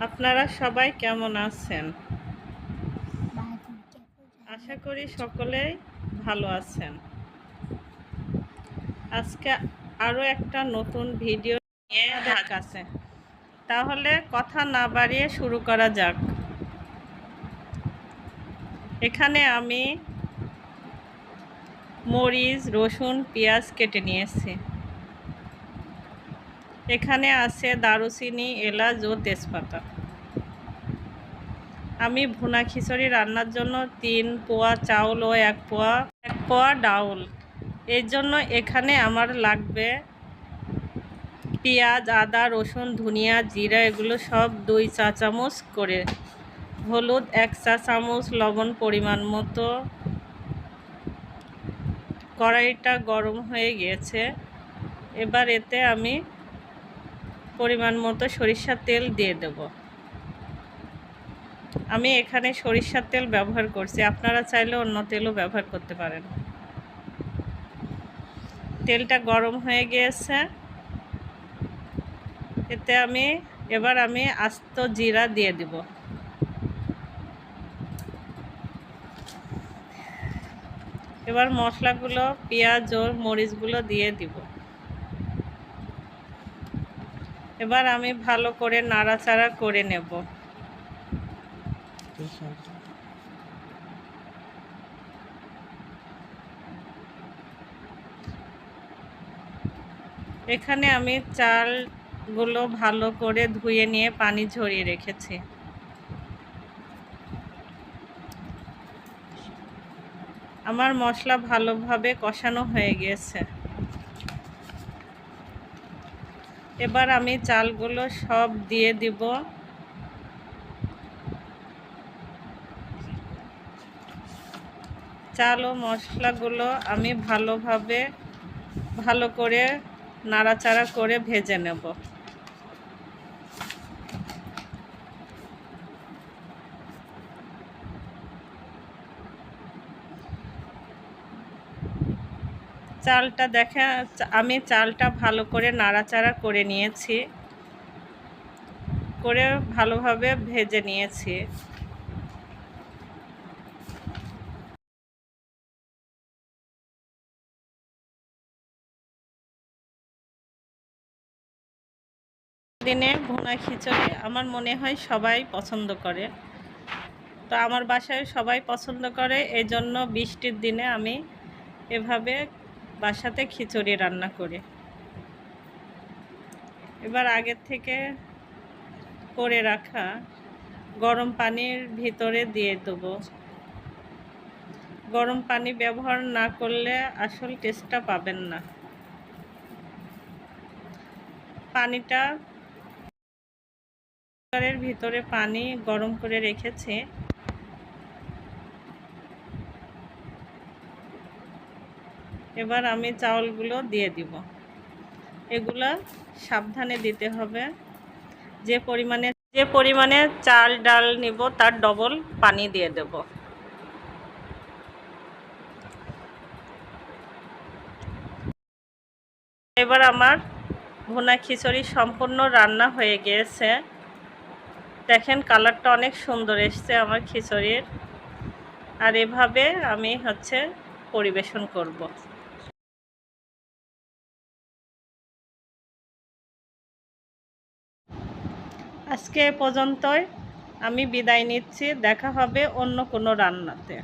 আপনারা সবাই কেমন আছেন? আশা করি সকলেই ভালো আছেন। আজকে আরও একটা নতুন ভিডিও নিয়ে হাজির আছে। তাহলে কথা না বাড়িয়ে শুরু করা যাক। এখানে আমি মরিচ, রসুন, পেঁয়াজ কেটে নিয়েছি। এখানে আছে দারুচিনি, এলাচ ও তেজপাতা। আমি ভুনা খিচুড়ি রান্নার জন্য 3 পোয়া চাউল ও 1 পোয়া ডাউল। এর জন্য এখানে আমার লাগবে পেঁয়াজ, আদা, রসুন, ধনিয়া, জিরা, এগুলো সব 2 চা চামচ করে, হলুদ 1 চা চামচ, লবণ পরিমাণ মতো। কড়াইটা গরম হয়ে গিয়েছে। এবার এতে আমি পরিমাণ মতো সরিষার তেল দিয়ে দেব। আমি এখানে সরিষার তেল ব্যবহার করছি, আপনারা চাইলে অন্য তেলও ব্যবহার করতে পারেন। তেলটা গরম হয়ে গিয়েছে। এতে এবার আমি আস্ত জিরা দিয়ে দিব। এবার মশলাগুলো, পেঁয়াজ ও মরিচগুলো দিয়ে দিব। এবার আমি ভালো করে নাড়াচাড়া করে নেব। এখানে আমি চালগুলো ভালো করে ধুয়ে নিয়ে পানি ঝরিয়ে রেখেছি। আমার মশলা ভালোভাবে কষানো হয়ে গিয়েছে। এবার আমি চালগুলো সব দিয়ে দিব। চাল ও মশলাগুলো আমি ভালো করে নাড়াচাড়া করে ভেজে নেব। আমি চালটা ভালো করে নাড়াচাড়া করে নিয়েছি, করে ভালোভাবে ভেজে নিয়েছি। দিনে ভুনা খিচুড়ি আমার মনে হয় সবাই পছন্দ করে। তো আমার বাসায় সবাই পছন্দ করে, এই জন্য বৃষ্টির দিনে আমি এভাবে বাসাতে খিচুড়ি রান্না করি। এবার আগের থেকে করে রাখা গরম পানির ভিতরে দিয়ে দেবো। গরম পানি ব্যবহার না করলে আসল টেস্টটা পাবেন না। পানিটা কুকারের ভিতরে পানি গরম করে রেখেছি। এবার আমি চাউলগুলো দিয়ে দিব। এগুলা সাবধানে দিতে হবে। যে পরিমাণে চাল ডাল নিব তার ডবল পানি দিয়ে দেব। এবার আমার ভুনা খিচুড়ি সম্পূর্ণ রান্না হয়ে গিয়েছে। দেখেন কালারটা অনেক সুন্দর এসছে আমার খিচুড়ির। আর এভাবে আমি পরিবেশন করব। আজকে এ পর্যন্তই। আমি বিদায় নিচ্ছি। দেখা হবে অন্য কোনো রান্নাতে।